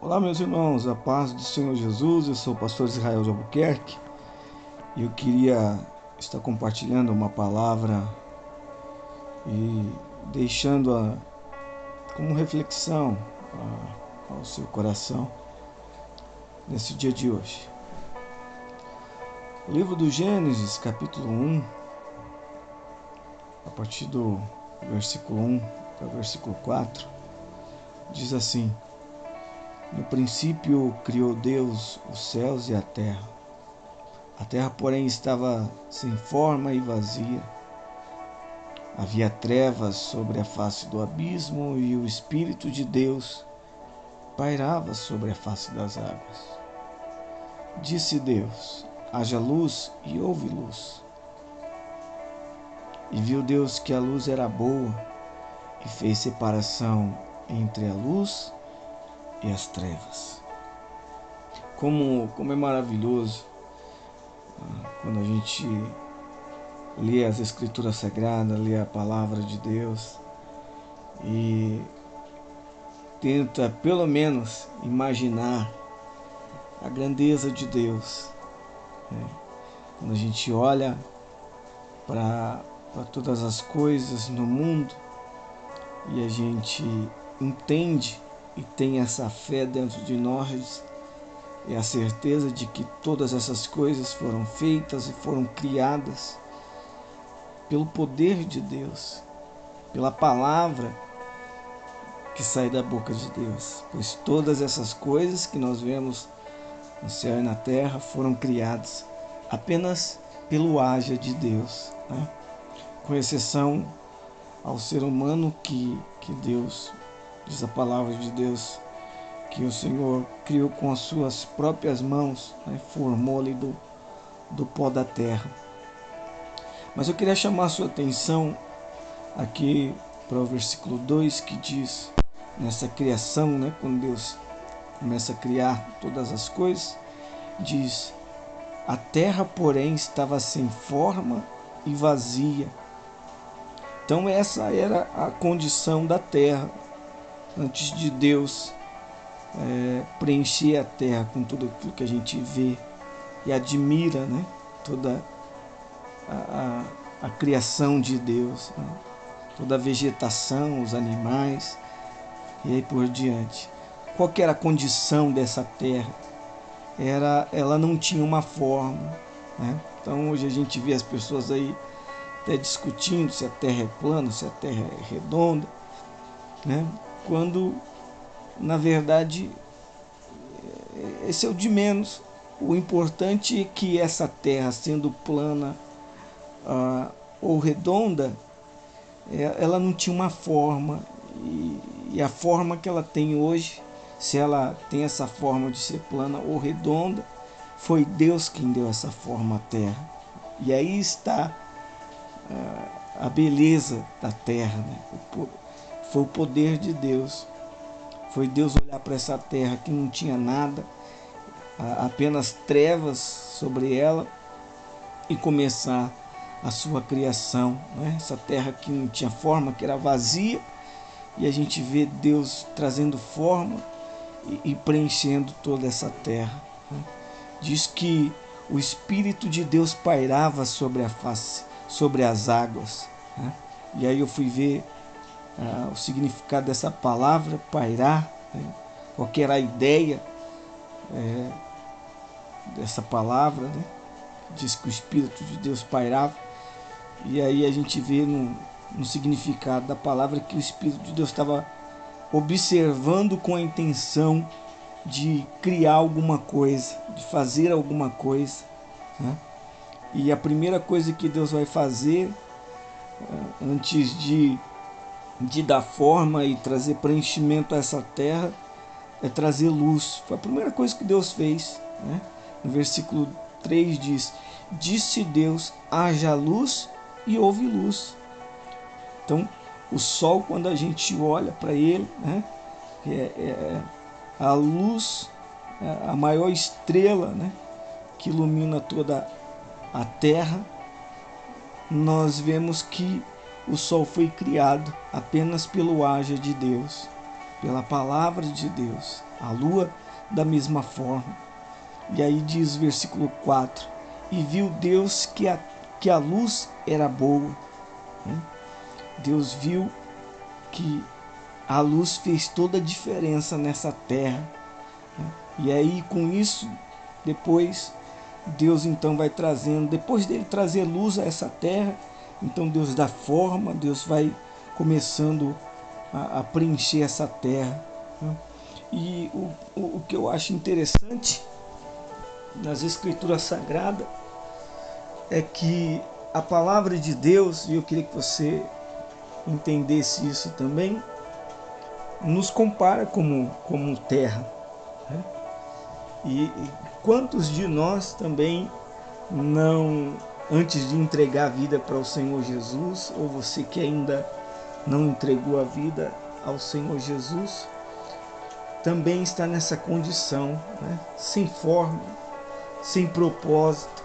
Olá, meus irmãos, a paz do Senhor Jesus. Eu sou o pastor Israel de Albuquerque e eu queria estar compartilhando uma palavra e deixando-a como reflexão ao seu coração nesse dia de hoje. O livro do Gênesis, capítulo 1, a partir do versículo 1 até o versículo 4, diz assim: No princípio criou Deus os céus e a terra. A terra, porém, estava sem forma e vazia. Havia trevas sobre a face do abismo e o Espírito de Deus pairava sobre a face das águas. Disse Deus: haja luz, e houve luz. E viu Deus que a luz era boa e fez separação entre a luz e as trevas. Como é maravilhoso quando a gente lê as Escrituras Sagradas, lê a Palavra de Deus e tenta pelo menos imaginar a grandeza de Deus. Quando a gente olha para todas as coisas no mundo e a gente entende e tem essa fé dentro de nós, é a certeza de que todas essas coisas foram feitas e foram criadas pelo poder de Deus, pela palavra que sai da boca de Deus. Pois todas essas coisas que nós vemos no céu e na terra foram criadas apenas pelo haja de Deus, com exceção ao ser humano que Deus, diz a palavra de Deus, que o Senhor criou com as suas próprias mãos, formou ali do pó da terra. Mas eu queria chamar a sua atenção aqui para o versículo 2, que diz, nessa criação, quando Deus começa a criar todas as coisas, diz: a terra, porém, estava sem forma e vazia. Então essa era a condição da terra antes de Deus preencher a terra com tudo aquilo que a gente vê e admira, toda a criação de Deus, toda a vegetação, os animais e aí por diante. Qual que era a condição dessa terra? Ela não tinha uma forma, Então hoje a gente vê as pessoas aí até discutindo se a terra é plana, se a terra é redonda, quando na verdade esse é o de menos. O importante é que essa terra, sendo plana ou redonda, ela não tinha uma forma, e a forma que ela tem hoje, se ela tem essa forma de ser plana ou redonda, foi Deus quem deu essa forma à terra. E aí está a beleza da terra, Foi o poder de Deus. Foi Deus olhar para essa terra que não tinha nada, apenas trevas sobre ela, e começar a sua criação, Essa terra que não tinha forma, que era vazia, e a gente vê Deus trazendo forma e preenchendo toda essa terra. Diz que o Espírito de Deus pairava sobre a face, sobre as águas. E aí eu fui ver o significado dessa palavra, pairar, qual que era a ideia dessa palavra, Diz que o Espírito de Deus pairava. E aí a gente vê no significado da palavra que o Espírito de Deus estava observando com a intenção de criar alguma coisa, de fazer alguma coisa. E a primeira coisa que Deus vai fazer, antes de dar forma e trazer preenchimento a essa terra, é trazer luz. Foi a primeira coisa que Deus fez. No versículo 3 diz: disse Deus, haja luz, e houve luz. Então, o sol, quando a gente olha para ele, a luz, a maior estrela, que ilumina toda a terra, nós vemos que o sol foi criado apenas pelo haja de Deus, pela palavra de Deus. a lua da mesma forma. E aí diz o versículo 4: e viu Deus que a luz era boa. Deus viu que a luz fez toda a diferença nessa terra. E aí com isso, depois Deus então vai trazendo, depois dele trazer luz a essa terra, então Deus dá forma, Deus vai começando a preencher essa terra. E o que eu acho interessante nas Escrituras Sagradas é que a palavra de Deus, e eu queria que você entendesse isso também, nos compara como terra. E quantos de nós também não, antes de entregar a vida para o Senhor Jesus, ou você que ainda não entregou a vida ao Senhor Jesus, também está nessa condição, sem forma, sem propósito,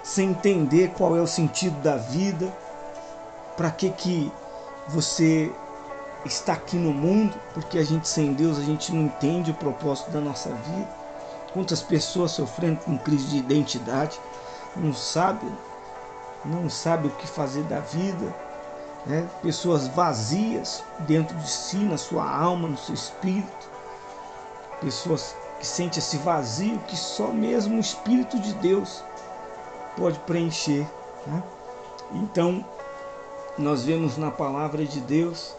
sem entender qual é o sentido da vida, para que você está aqui no mundo, porque a gente sem Deus, a gente não entende o propósito da nossa vida. Quantas pessoas sofrendo com crise de identidade, não sabe o que fazer da vida, pessoas vazias dentro de si, na sua alma, no seu espírito, pessoas que sentem esse vazio que só mesmo o Espírito de Deus pode preencher. Então, nós vemos na palavra de Deus,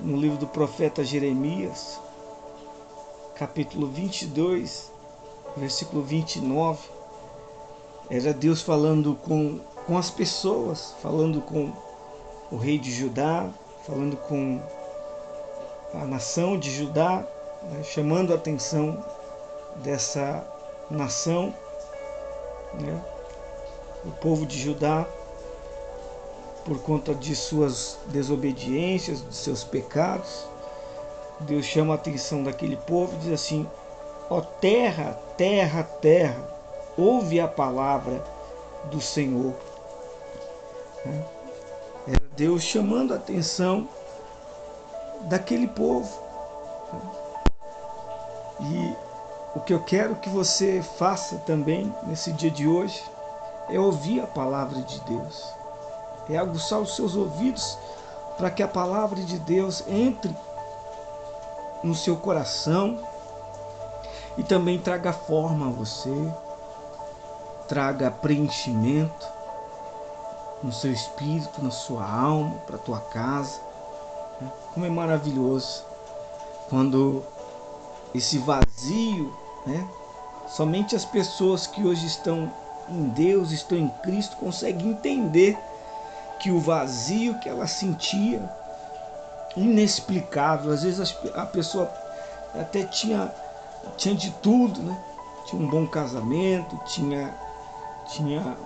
no livro do profeta Jeremias, capítulo 22, versículo 29, era Deus falando com as pessoas, falando com o rei de Judá, falando com a nação de Judá, chamando a atenção dessa nação, o povo de Judá, por conta de suas desobediências, de seus pecados. Deus chama a atenção daquele povo e diz assim: ó terra, terra, terra, ouve a palavra do Senhor. Era Deus chamando a atenção daquele povo. E o que eu quero que você faça também nesse dia de hoje é ouvir a palavra de Deus, é aguçar os seus ouvidos para que a palavra de Deus entre no seu coração e também traga forma a você, traga preenchimento no seu espírito, na sua alma, para a tua casa. Como é maravilhoso quando esse vazio, somente as pessoas que hoje estão em Deus, estão em Cristo, conseguem entender que o vazio que ela sentia, inexplicável, às vezes a pessoa até tinha de tudo, tinha um bom casamento, tinha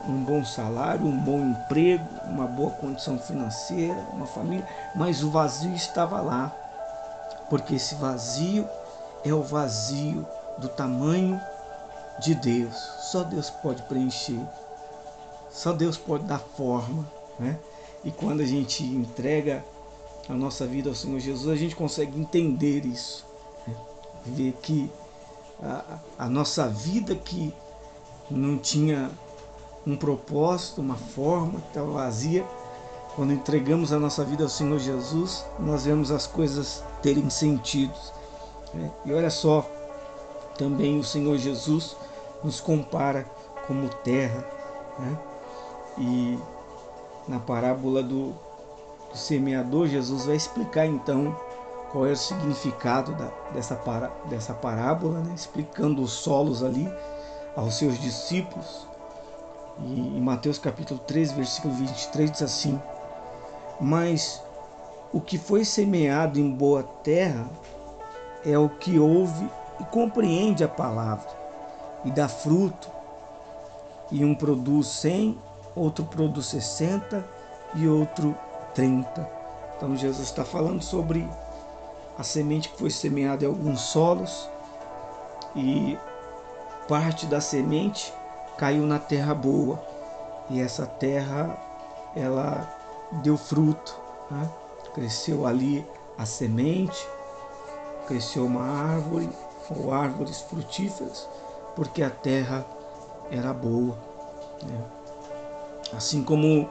um bom salário, um bom emprego, uma boa condição financeira, uma família, mas o vazio estava lá, porque esse vazio é o vazio do tamanho de Deus. Só Deus pode preencher, só Deus pode dar forma, E quando a gente entrega a nossa vida ao Senhor Jesus, a gente consegue entender isso, ver que a nossa vida que não tinha um propósito, uma forma, que estava vazia, quando entregamos a nossa vida ao Senhor Jesus, nós vemos as coisas terem sentido. E olha só, também o Senhor Jesus nos compara como terra, e na parábola do semeador, Jesus vai explicar então qual é o significado dessa parábola, explicando os solos ali aos seus discípulos. E em Mateus capítulo 3, versículo 23 diz assim: mas o que foi semeado em boa terra é o que ouve e compreende a palavra e dá fruto, e um produz 100, outro produz 60 e outro 30. Então Jesus está falando sobre a semente que foi semeada em alguns solos, e parte da semente caiu na terra boa, e essa terra ela deu fruto, cresceu ali a semente, cresceu uma árvore ou árvores frutíferas, porque a terra era boa, né? Assim como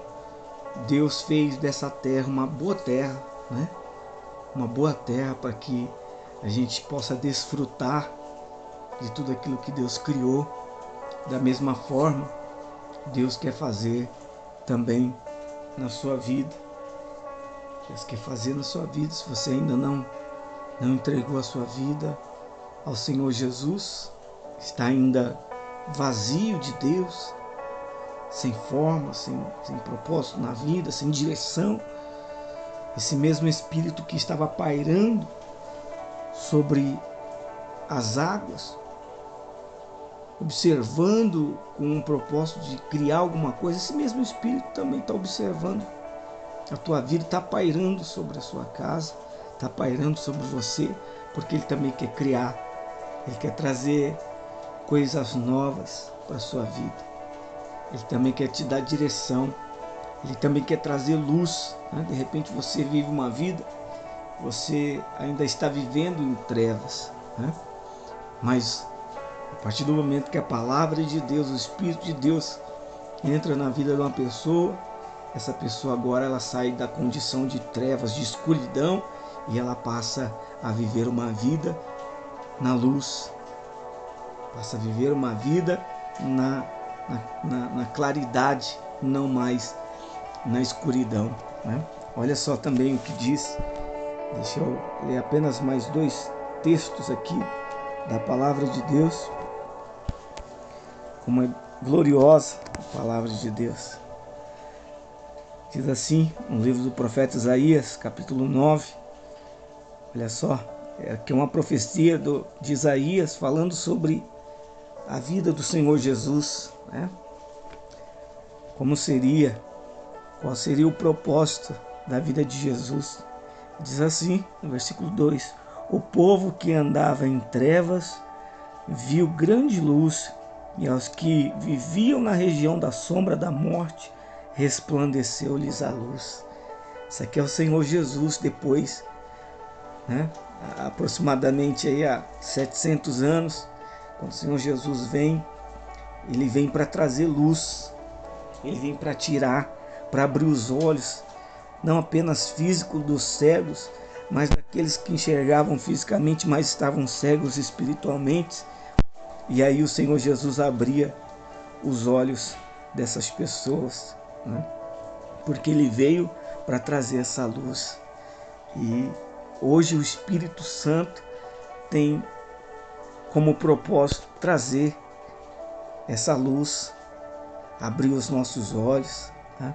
Deus fez dessa terra uma boa terra, né? Uma boa terra para que a gente possa desfrutar de tudo aquilo que Deus criou. Da mesma forma, Deus quer fazer também na sua vida. Deus quer fazer na sua vida. Se você ainda não entregou a sua vida ao Senhor Jesus, está ainda vazio de Deus, sem forma, sem propósito na vida, sem direção, esse mesmo Espírito que estava pairando sobre as águas, observando com um propósito de criar alguma coisa, esse mesmo Espírito também está observando a tua vida, está pairando sobre a sua casa, está pairando sobre você, porque Ele também quer criar, Ele quer trazer coisas novas para a sua vida. Ele também quer te dar direção, Ele também quer trazer luz, né? De repente você vive uma vida, você ainda está vivendo em trevas, né? Mas a partir do momento que a palavra de Deus, o Espírito de Deus entra na vida de uma pessoa, essa pessoa agora ela sai da condição de trevas, de escuridão, e ela passa a viver uma vida na luz, passa a viver uma vida na claridade, não mais na escuridão, né? Olha só também o que diz, deixa eu ler apenas mais 2 textos aqui da palavra de Deus, como é gloriosa a palavra de Deus. Diz assim, no livro do profeta Isaías, capítulo 9, olha só, aqui é uma profecia de Isaías falando sobre a vida do Senhor Jesus, né? Como seria, qual seria o propósito da vida de Jesus. Diz assim, no versículo 2, o povo que andava em trevas viu grande luz, e aos que viviam na região da sombra da morte, resplandeceu-lhes a luz. Isso aqui é o Senhor Jesus depois, né? Aproximadamente aí há 700 anos, quando o Senhor Jesus vem, Ele vem para trazer luz, Ele vem para tirar, para abrir os olhos, não apenas físicos dos cegos, mas daqueles que enxergavam fisicamente, mas estavam cegos espiritualmente. E aí o Senhor Jesus abria os olhos dessas pessoas, né? Porque Ele veio para trazer essa luz. E hoje o Espírito Santo tem como propósito trazer essa luz, abrir os nossos olhos, né?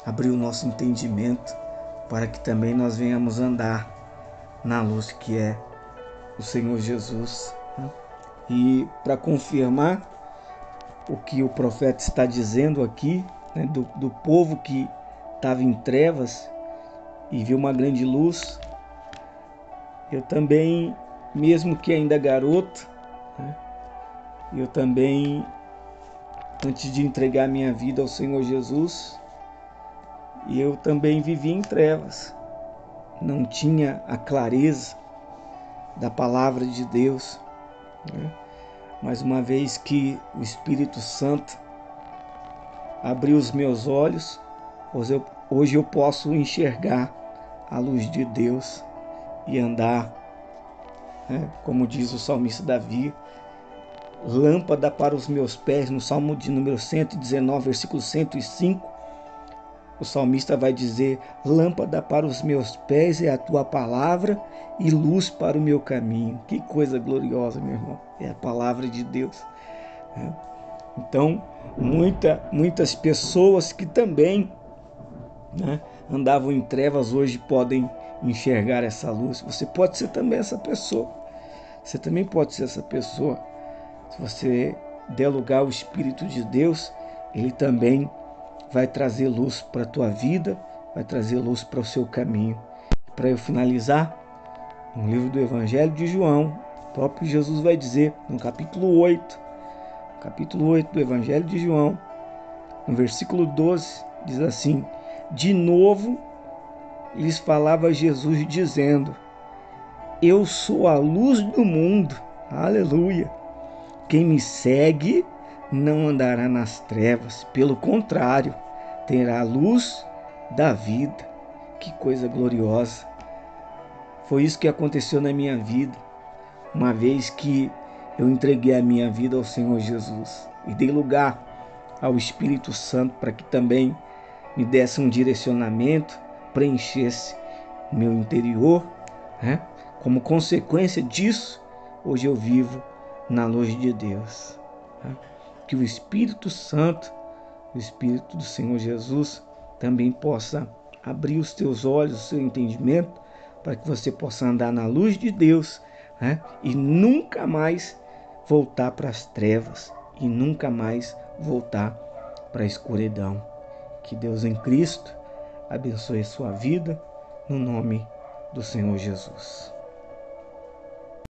Abrir o nosso entendimento, para que também nós venhamos andar na luz que é o Senhor Jesus, né? E para confirmar o que o profeta está dizendo aqui, né, do povo que estava em trevas e viu uma grande luz, eu também, mesmo que ainda garoto, né, eu também, antes de entregar minha vida ao Senhor Jesus, eu também vivia em trevas, não tinha a clareza da palavra de Deus, né? Mas uma vez que o Espírito Santo abriu os meus olhos, hoje eu posso enxergar a luz de Deus e andar, né, como diz o salmista Davi, lâmpada para os meus pés, no Salmo de número 119, versículo 105, o salmista vai dizer, lâmpada para os meus pés é a tua palavra e luz para o meu caminho. Que coisa gloriosa, meu irmão, é a palavra de Deus, né? Então, muitas pessoas que também, né, andavam em trevas hoje podem enxergar essa luz. Você pode ser também essa pessoa. Você também pode ser essa pessoa. Se você der lugar ao Espírito de Deus, Ele também vai trazer luz para a tua vida, vai trazer luz para o seu caminho. Para eu finalizar, no livro do Evangelho de João, o próprio Jesus vai dizer, no capítulo 8 do Evangelho de João, no versículo 12, diz assim, de novo lhes falava Jesus dizendo, Eu sou a luz do mundo. Aleluia. Quem me segue não andará nas trevas, pelo contrário, terá a luz da vida. Que coisa gloriosa. Foi isso que aconteceu na minha vida, uma vez que eu entreguei a minha vida ao Senhor Jesus e dei lugar ao Espírito Santo para que também me desse um direcionamento, preenchesse meu interior, né? Como consequência disso, hoje eu vivo na luz de Deus. Né? Que o Espírito Santo, o Espírito do Senhor Jesus, também possa abrir os teus olhos, o seu entendimento, para que você possa andar na luz de Deus, né? E nunca mais voltar para as trevas e nunca mais voltar para a escuridão. Que Deus em Cristo abençoe a sua vida, no nome do Senhor Jesus.